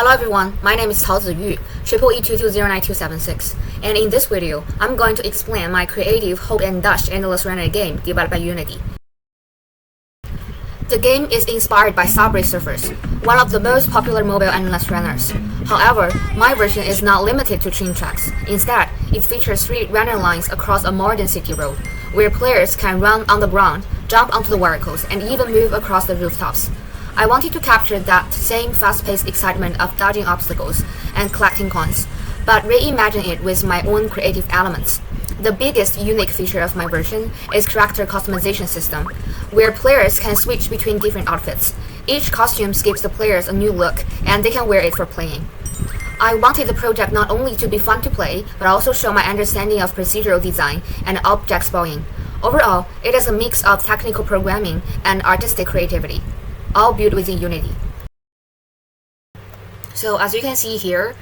Hello everyone, my name is CAO ZIYU, EEE2209276, and in this video, I'm going to explain my creative Hope and Dash endless runner game developed by Unity. The game is inspired by Subway Surfers, one of the most popular mobile endless runners. However, my version is not limited to train tracks. Instead, it features 3 random lines across a modern city road, where players can run on the ground, jump onto the vehicles, and even move across the rooftops. I wanted to capture that same fast-paced excitement of dodging obstacles and collecting coins, but reimagine it with my own creative elements. The biggest unique feature of my version is character customization system, where players can switch between different outfits. Each costume gives the players a new look, and they can wear it for playing. I wanted the project not only to be fun to play, but also show my understanding of procedural design and object spawning. Overall, it is a mix of technical programming and artistic creativity, all built within Unity. So as you can see here,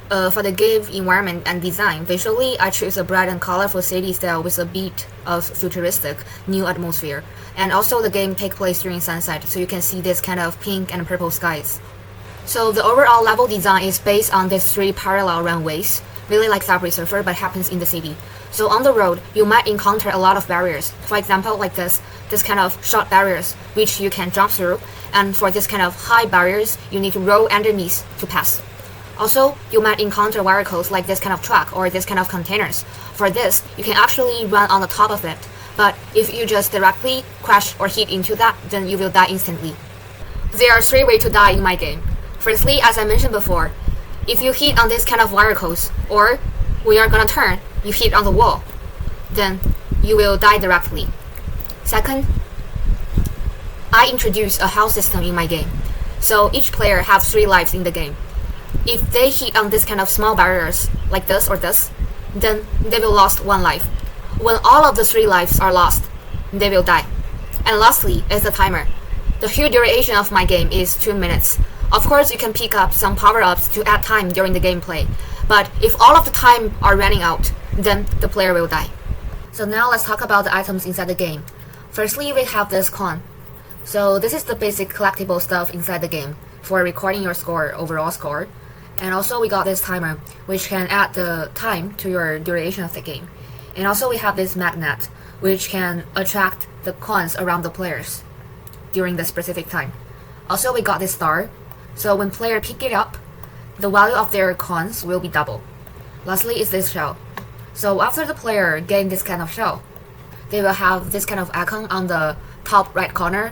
for the game environment and design, visually I choose a bright and colorful city style with a bit of futuristic new atmosphere. And also the game takes place during sunset, so you can see this kind of pink and purple skies. So the overall level design is based on these 3 parallel runways, really like Subway Surfer, but happens in the city. So on the road, you might encounter a lot of barriers. For example, like this kind of short barriers, which you can jump through. And for this kind of high barriers, you need to roll underneath to pass. Also, you might encounter vehicles like this kind of truck or this kind of containers. For this, you can actually run on the top of it. But if you just directly crash or hit into that, then you will die instantly. There are 3 ways to die in my game. Firstly, as I mentioned before, if you hit on this kind of vehicles, or when you're gonna turn, you hit on the wall, then you will die directly. Second, I introduce a health system in my game. So each player has 3 lives in the game. If they hit on this kind of small barriers, like this or this, then they will lose 1 life. When all of the 3 lives are lost, they will die. And lastly is the timer. The whole duration of my game is 2 minutes. Of course, you can pick up some power-ups to add time during the gameplay, but if all of the time are running out, then the player will die. So now let's talk about the items inside the game. Firstly, we have this coin. So this is the basic collectible stuff inside the game for recording your score, overall score. And also we got this timer, which can add the time to your duration of the game. And also we have this magnet, which can attract the coins around the players during the specific time. Also we got this star, so when player pick it up, the value of their coins will be double. Lastly is this shell. So after the player gain this kind of shell, they will have this kind of icon on the top right corner,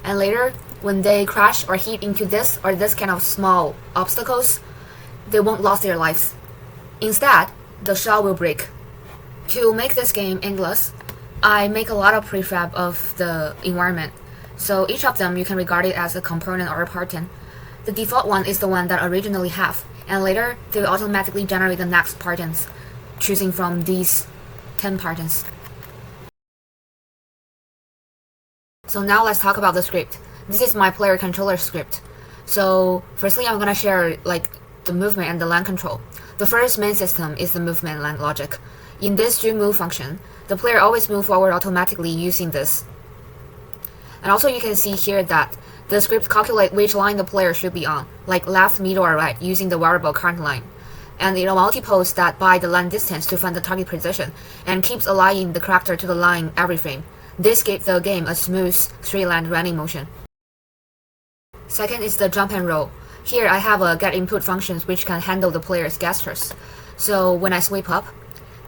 and later when they crash or hit into this or this kind of small obstacles, they won't lose their lives. Instead, the shell will break. To make this game endless, I make a lot of prefab of the environment. So each of them you can regard it as a component or a parton. The default one is the one that originally have, and later they will automatically generate the next partons, choosing from these 10 partons. So now let's talk about the script. This is my player controller script. So firstly, I'm gonna share like the movement and the land control. The first main system is the movement land logic. In this do move function, the player always move forward automatically using this. And also you can see here that the script calculates which line the player should be on, like left, middle, or right, using the variable current line. And it multiples that by the line distance to find the target position, and keeps aligning the character to the line every frame. This gives the game a smooth 3-line running motion. Second is the jump and roll. Here I have a get input functions which can handle the player's gestures. So when I sweep up,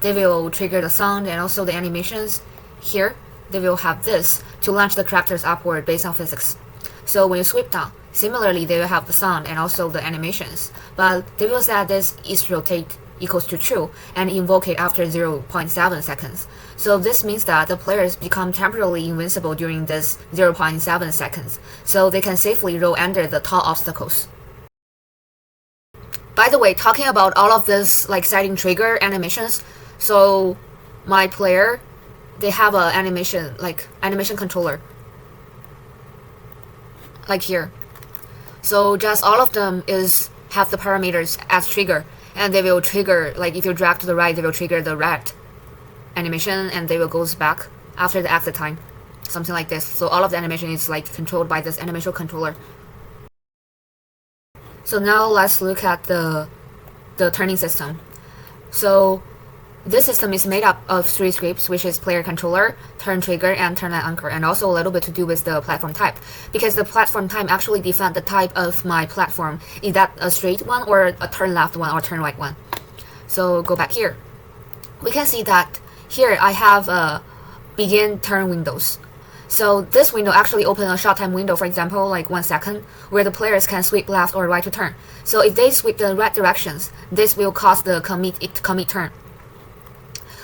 they will trigger the sound and also the animations. Here, they will have this to launch the characters upward based on physics. So when you sweep down, similarly they will have the sound and also the animations, but they will set this is rotate equals to true and invoke it after 0.7 seconds. So this means that the players become temporarily invincible during this 0.7 seconds, so they can safely roll under the tall obstacles. By the way, talking about all of this like setting trigger animations, so my player, they have a animation controller like here. So just all of them have the parameters as trigger, and they will trigger, like if you drag to the right, they will trigger the red animation and they will goes back after the exit time, something like this. So all of the animation is like controlled by this animation controller. So now let's look at the turning system. So this system is made up of 3 scripts, which is player controller, turn trigger, and turn line anchor, and also a little bit to do with the platform type, because the platform type actually defines the type of my platform. Is that a straight one, or a turn left one, or turn right one? So go back here. We can see that here I have a begin turn windows. So this window actually opens a short time window, for example, like 1 second, where the players can sweep left or right to turn. So if they sweep the right directions, this will cause the commit turn,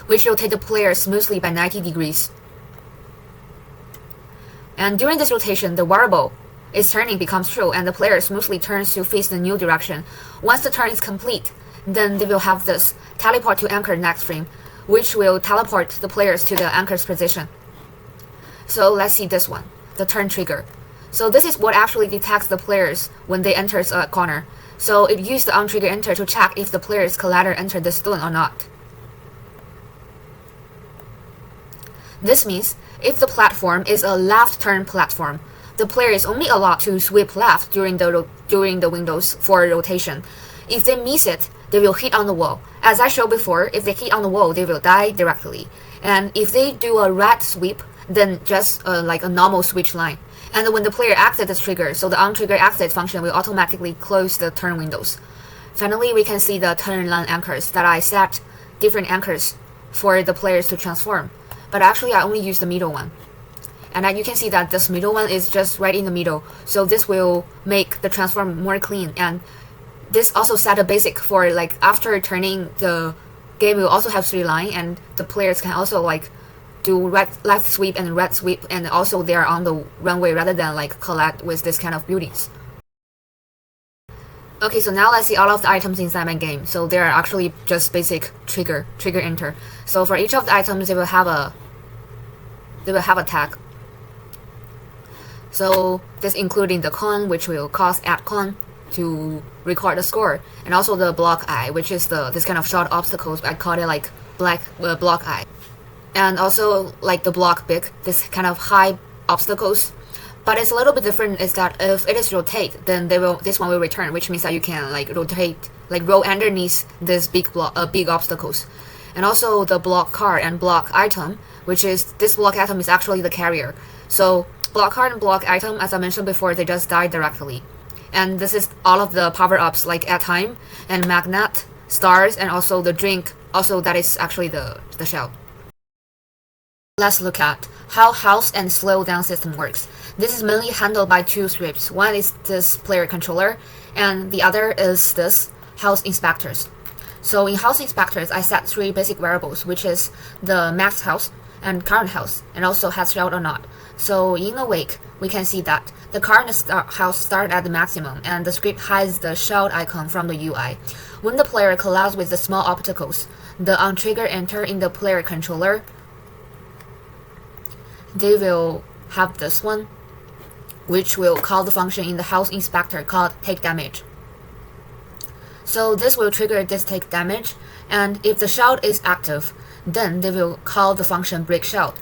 which rotate the player smoothly by 90 degrees. And during this rotation, the variable is turning becomes true, and the player smoothly turns to face the new direction. Once the turn is complete, then they will have this teleport to anchor next frame, which will teleport the players to the anchor's position. So let's see this one, the turn trigger. So this is what actually detects the players when they enter a corner. So it uses the on-trigger enter to check if the player's collider entered the stone or not. This means if the platform is a left turn platform, the player is only allowed to sweep left during the windows for rotation. If they miss it, they will hit on the wall. As I showed before, if they hit on the wall, they will die directly. And if they do a right sweep, then just like a normal switch line. And when the player exits the trigger, so the on-trigger exit function will automatically close the turn windows. Finally, we can see the turn line anchors that I set different anchors for the players to transform. But actually, I only use the middle one. And you can see that this middle one is just right in the middle. So this will make the transform more clean. And this also set a basic for like after turning, the game will also have 3 lines, and the players can also like do left sweep and right sweep, and also they are on the runway rather than like collect with this kind of buildings. Okay, so now let's see all of the items inside my game. So they are actually just basic trigger enter. So for each of the items, they will have a tag. So this including the con, which will cause add con to record the score, and also the block eye, which is this kind of short obstacles. I call it like block eye. And also like the block big, this kind of high obstacles. But it's a little bit different is that if it is rotate, then this one will return, which means that you can like rotate, like roll underneath this big obstacles. And also the block card and block item, which is this block item is actually the carrier. So block card and block item, as I mentioned before, they just die directly. And this is all of the power-ups like add time and magnet, stars, and also the drink. Also that is actually the shell. Let's look at how health and slowdown system works. This is mainly handled by 2 scripts. One is this player controller, and the other is this health inspectors. So in health inspectors, I set 3 basic variables, which is the max health and current health, and also has shield or not. So in awake, we can see that the current health starts at the maximum, and the script hides the shield icon from the UI. When the player collides with the small obstacles, the on-trigger enter in the player controller, they will have this one, which will call the function in the health inspector called take damage. So this will trigger this take damage, and if the shield is active, then they will call the function break shield.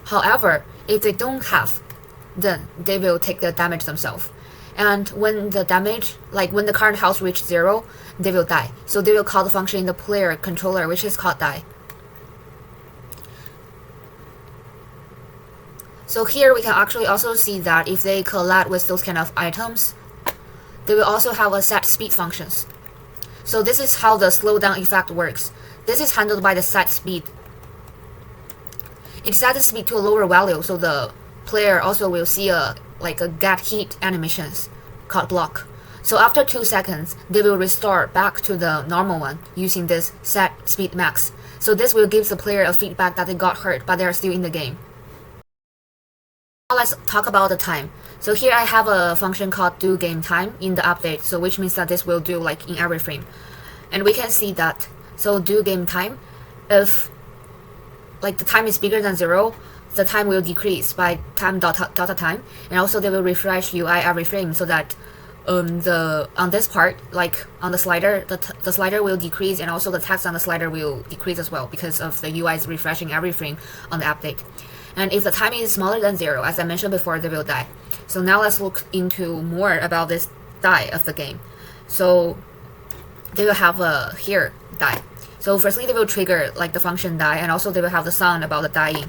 However, if they don't have, then they will take the damage themselves. And when the damage, like when the current health reaches 0, they will die. So they will call the function in the player controller, which is called die. So here we can actually also see that if they collide with those kind of items, they will also have a set speed functions. So this is how the slowdown effect works. This is handled by the set speed. It sets the speed to a lower value, so the player also will see a get hit animations called block. So after 2 seconds, they will restore back to the normal one using this set speed max. So this will give the player a feedback that they got hurt, but they are still in the game. Now let's talk about the time. So here I have a function called do game time in the update, so which means that this will do like in every frame. And we can see that, so do game time, if like the time is bigger than 0, the time will decrease by time data time, and also they will refresh UI every frame so that on this part, like on the slider, the slider will decrease, and also the text on the slider will decrease as well because of the UI is refreshing every frame on the update. And if the time is smaller than 0, as I mentioned before, they will die. So now let's look into more about this die of the game. So they will have a here die. So firstly, they will trigger like the function die, and also they will have the sound about the dying.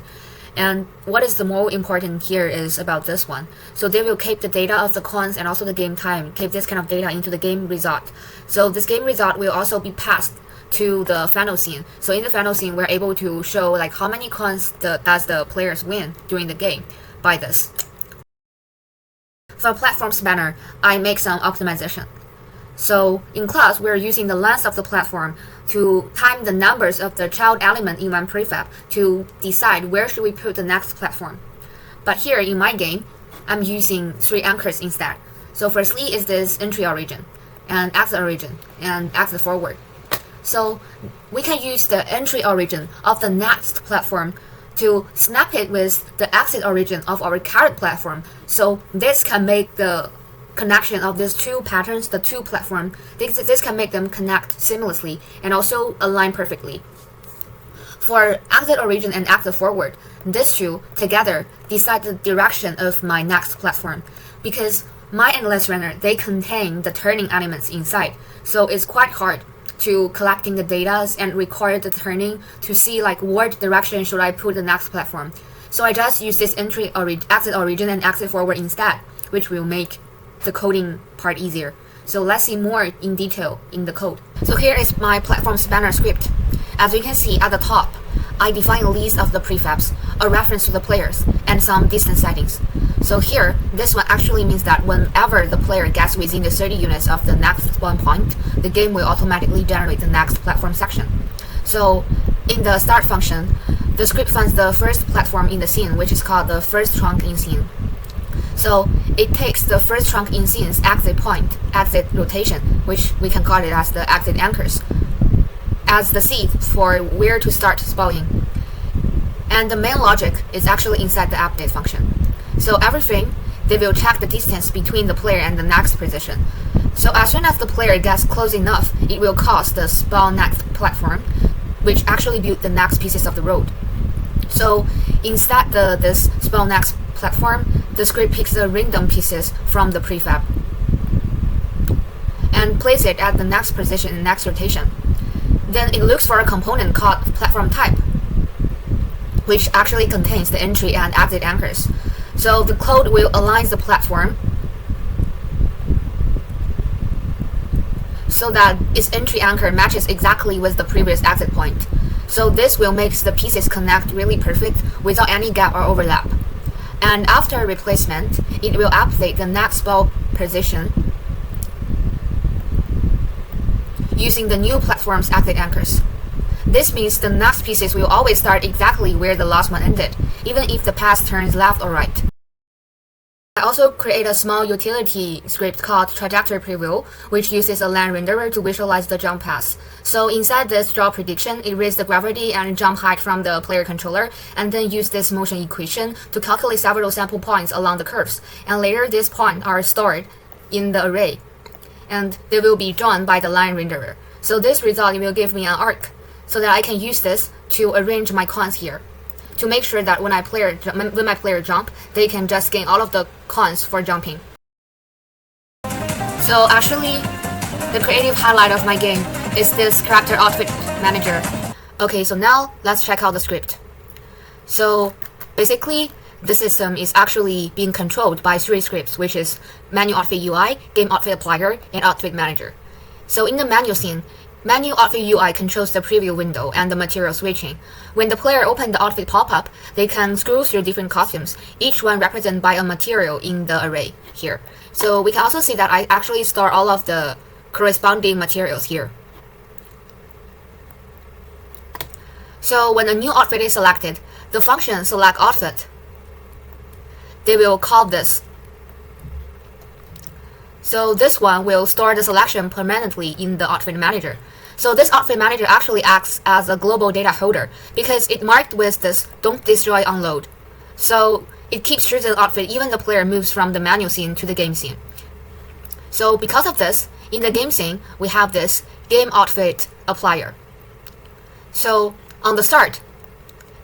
And what is the more important here is about this one. So they will keep the data of the coins and also the game time, keep this kind of data into the game result. So this game result will also be passed to the final scene. So in the final scene, we're able to show like how many coins does the players win during the game by this. For platform spanner, I make some optimization. So in class, we're using the length of the platform to time the numbers of the child element in one prefab to decide where should we put the next platform. But here in my game, I'm using 3 anchors instead. So firstly is this entry origin, and exit origin, and exit forward. So we can use the entry origin of the next platform to snap it with the exit origin of our current platform. So this can make the connection of these 2 patterns, the 2 platforms, this can make them connect seamlessly and also align perfectly. For exit origin and exit forward, these 2 together decide the direction of my next platform, because my endless runner, they contain the turning elements inside, so it's quite hard to collecting the data and record the turning to see like what direction should I put the next platform. So I just use this exit origin and exit forward instead, which will make the coding part easier. So let's see more in detail in the code. So here is my platform spanner script. As you can see at the top, I define a list of the prefabs, a reference to the players, and some distance settings. So here, this one actually means that whenever the player gets within the 30 units of the next spawn point, the game will automatically generate the next platform section. So in the start function, the script finds the first platform in the scene, which is called the first trunk in scene. So it takes the first trunk in scene's exit point, exit rotation, which we can call it as the exit anchors, as the seed for where to start spawning. And the main logic is actually inside the update function. So everything, they will check the distance between the player and the next position. So as soon as the player gets close enough, it will cause the spawn next platform, which actually build the next pieces of the road. So instead this spawn next platform, the script picks the random pieces from the prefab and place it at the next position in next rotation. Then it looks for a component called platform type, which actually contains the entry and exit anchors. So the code will align the platform so that its entry anchor matches exactly with the previous exit point. So this will make the pieces connect really perfect without any gap or overlap. And after replacement, it will update the next spawn position using the new platform's exit anchors. This means the next pieces will always start exactly where the last one ended, even if the path turns left or right. I also create a small utility script called trajectory preview, which uses a line renderer to visualize the jump path. So inside this draw prediction, it reads the gravity and jump height from the player controller, and then use this motion equation to calculate several sample points along the curves. And later, these points are stored in the array, and they will be drawn by the line renderer. So this result will give me an arc, so that I can use this to arrange my coins here, to make sure that when my player jump, they can just gain all of the coins for jumping. So actually, the creative highlight of my game is this character outfit manager. Okay, so now let's check out the script. So basically, the system is actually being controlled by 3 scripts, which is menu outfit UI, game outfit applier, and outfit manager. So in the menu scene, menu outfit UI controls the preview window and the material switching. When the player opens the outfit pop-up, they can scroll through different costumes, each one represented by a material in the array here. So we can also see that I actually store all of the corresponding materials here. So when a new outfit is selected, the function select outfit, they will call this. So this one will store the selection permanently in the outfit manager. So this outfit manager actually acts as a global data holder because it marked with this don't destroy unload. So it keeps choosing the outfit even the player moves from the menu scene to the game scene. So because of this, in the game scene, we have this game outfit applier. So on the start,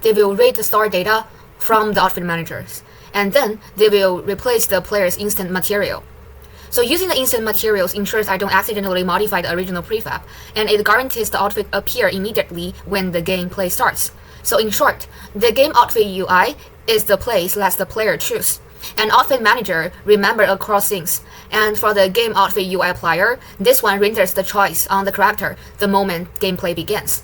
they will read the stored data from the outfit managers, and then they will replace the player's instant material. So using the instant materials ensures I don't accidentally modify the original prefab, and it guarantees the outfit appear immediately when the gameplay starts. So in short, the game outfit UI is the place lets the player choose. And outfit manager remember across things. And for the game outfit UI applier, this one renders the choice on the character the moment gameplay begins.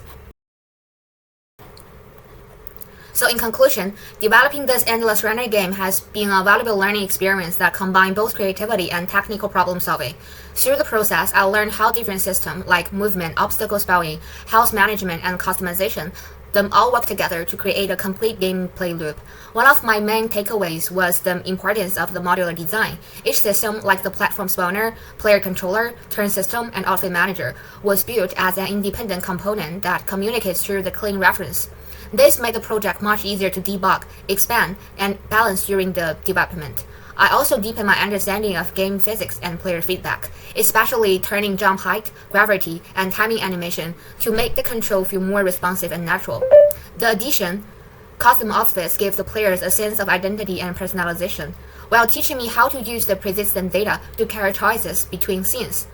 So in conclusion, developing this endless runner game has been a valuable learning experience that combines both creativity and technical problem solving. Through the process, I learned how different systems like movement, obstacle spelling, health management, and customization them all work together to create a complete gameplay loop. One of my main takeaways was the importance of the modular design. Each system, like the platform spawner, player controller, turn system, and outfit manager, was built as an independent component that communicates through the clean reference. This made the project much easier to debug, expand, and balance during the development. I also deepened my understanding of game physics and player feedback, especially turning jump height, gravity, and timing animation to make the control feel more responsive and natural. The addition, custom outfits give the players a sense of identity and personalization, while teaching me how to use the persistent data to characterize between scenes.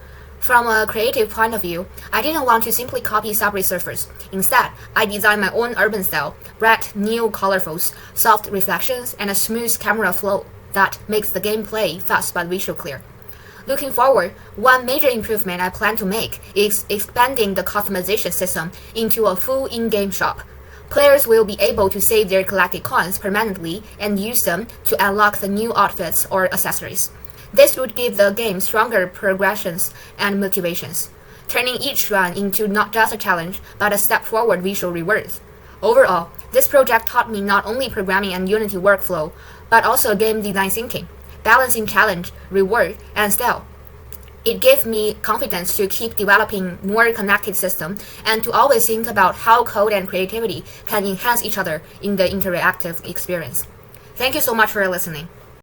From a creative point of view, I didn't want to simply copy Subway Surfers. Instead, I designed my own urban style, bright, new colorfuls, soft reflections, and a smooth camera flow that makes the gameplay fast but visually clear. Looking forward, one major improvement I plan to make is expanding the customization system into a full in-game shop. Players will be able to save their collected coins permanently and use them to unlock the new outfits or accessories. This would give the game stronger progressions and motivations, turning each run into not just a challenge, but a step forward visual rewards. Overall, this project taught me not only programming and Unity workflow, but also game design thinking, balancing challenge, reward, and style. It gave me confidence to keep developing more connected systems and to always think about how code and creativity can enhance each other in the interactive experience. Thank you so much for listening.